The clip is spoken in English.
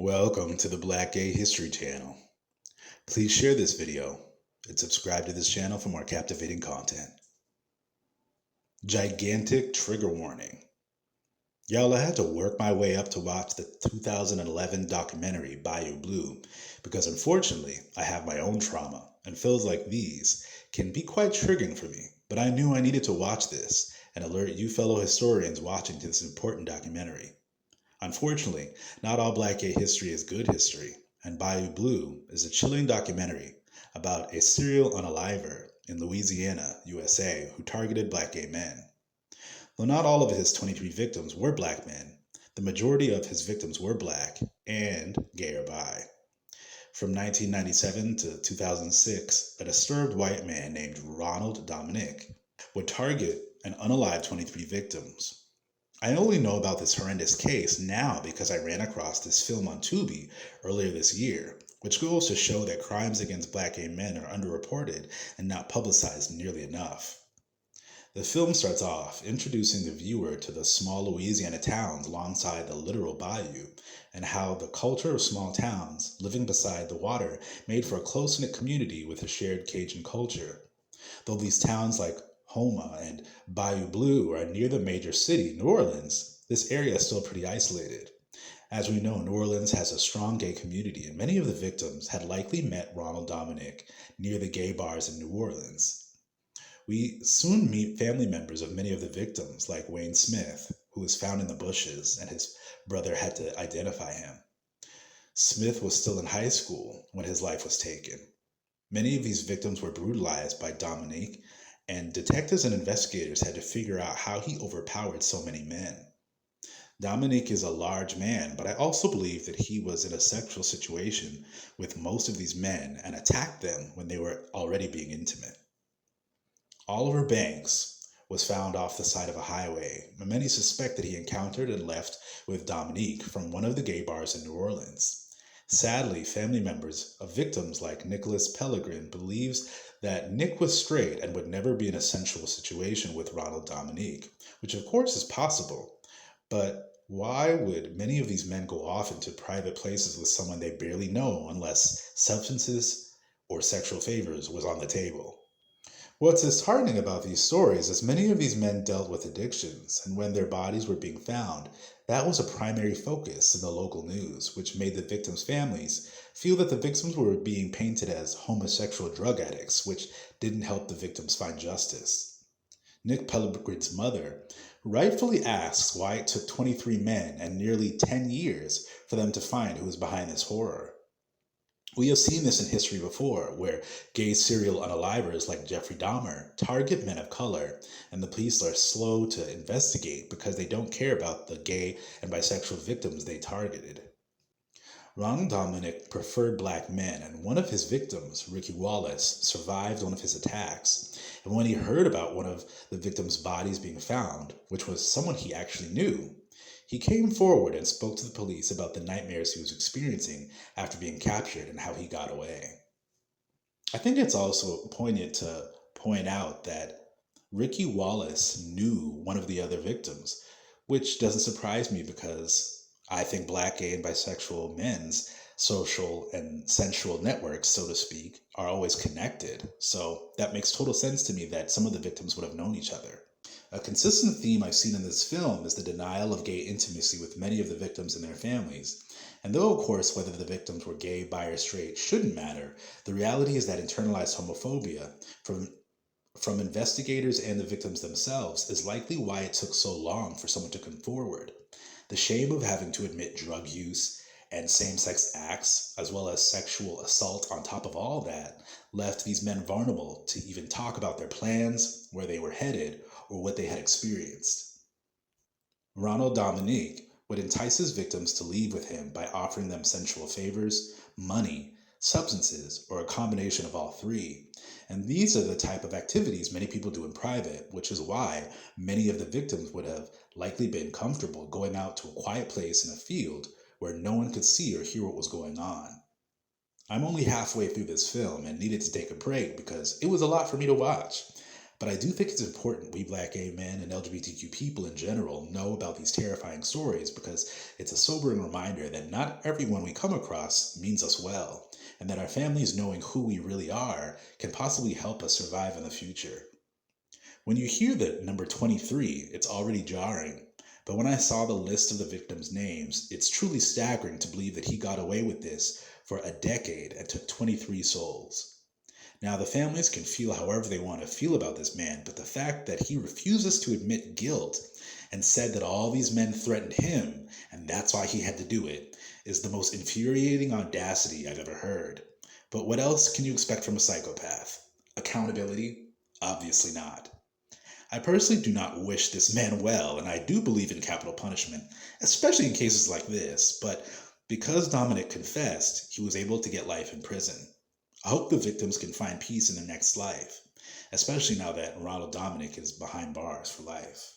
Welcome to the Black Gay History Channel. Please share this video and subscribe to this channel for more captivating content. Gigantic trigger warning. Y'all, I had to work my way up to watch the 2011 documentary Bayou because unfortunately I have my own trauma and feels like these can be quite triggering for me, but I knew I needed to watch this and alert you fellow historians watching to this important documentary. Unfortunately, not all Black gay history is good history, and Bayou Blue is a chilling documentary about a serial unaliver in Louisiana, USA, who targeted Black gay men. Though not all of his 23 victims were Black men, the majority of his victims were Black and gay or bi. From 1997 to 2006, a disturbed white man named Ronald Dominic would target and unalive 23 victims. I only know about this horrendous case now because I ran across this film on Tubi earlier this year, which goes to show that crimes against Black gay men are underreported and not publicized nearly enough. The film starts off introducing the viewer to the small Louisiana towns alongside the literal bayou and how the culture of small towns living beside the water made for a close-knit community with a shared Cajun culture. Though these towns like Houma and Bayou Blue are near the major city, New Orleans, this area is still pretty isolated. As we know, New Orleans has a strong gay community, and many of the victims had likely met Ronald Dominic near the gay bars in New Orleans. We soon meet family members of many of the victims, like Wayne Smith, who was found in the bushes, and his brother had to identify him. Smith was still in high school when his life was taken. Many of these victims were brutalized by Dominic, and detectives and investigators had to figure out how he overpowered so many men. Dominic is a large man, but I also believe that he was in a sexual situation with most of these men and attacked them when they were already being intimate. Oliver Banks was found off the side of a highway, and many suspect that he encountered and left with Dominic from one of the gay bars in New Orleans. Sadly, family members of victims like Nicholas Pellegrin believes that Nick was straight and would never be in a sensual situation with Ronald Dominic, which of course is possible. But why would many of these men go off into private places with someone they barely know unless substances or sexual favors was on the table? What's disheartening about these stories is many of these men dealt with addictions, and when their bodies were being found, that was a primary focus in the local news, which made the victims' families feel that the victims were being painted as homosexual drug addicts, which didn't help the victims find justice. Nick Pellegrin's mother rightfully asks why it took 23 men and nearly 10 years for them to find who was behind this horror. We have seen this in history before, where gay serial unalivers like Jeffrey Dahmer target men of color, and the police are slow to investigate because they don't care about the gay and bisexual victims they targeted. Ronald Dominic preferred Black men, and one of his victims, Ricky Wallace, survived one of his attacks. And when he heard about one of the victims' bodies being found, which was someone he actually knew, he came forward and spoke to the police about the nightmares he was experiencing after being captured and how he got away. I think it's also poignant to point out that Ricky Wallace knew one of the other victims, which doesn't surprise me because I think Black, gay, and bisexual men's social and sensual networks, so to speak, are always connected. So that makes total sense to me that some of the victims would have known each other. A consistent theme I've seen in this film is the denial of gay intimacy with many of the victims and their families. And though, of course, whether the victims were gay, bi, or straight shouldn't matter, the reality is that internalized homophobia from investigators and the victims themselves is likely why it took so long for someone to come forward. The shame of having to admit drug use and same-sex acts, as well as sexual assault on top of all that, left these men vulnerable to even talk about their plans, where they were headed, or what they had experienced. Ronald Dominic would entice his victims to leave with him by offering them sensual favors, money, substances, or a combination of all three. And these are the type of activities many people do in private, which is why many of the victims would have likely been comfortable going out to a quiet place in a field where no one could see or hear what was going on. I'm only halfway through this film and needed to take a break because it was a lot for me to watch. But I do think it's important we black gay men and LGBTQ people in general know about these terrifying stories because it's a sobering reminder that not everyone we come across means us well, and that our families knowing who we really are can possibly help us survive in the future. When you hear the number 23, it's already jarring. But when I saw the list of the victims' names, it's truly staggering to believe that he got away with this for a decade and took 23 souls. Now, the families can feel however they want to feel about this man, but the fact that he refuses to admit guilt and said that all these men threatened him, and that's why he had to do it, is the most infuriating audacity I've ever heard. But what else can you expect from a psychopath? Accountability? Obviously not. I personally do not wish this man well, and I do believe in capital punishment, especially in cases like this, but because Dominic confessed, he was able to get life in prison. I hope the victims can find peace in their next life, especially now that Ronald Dominic is behind bars for life.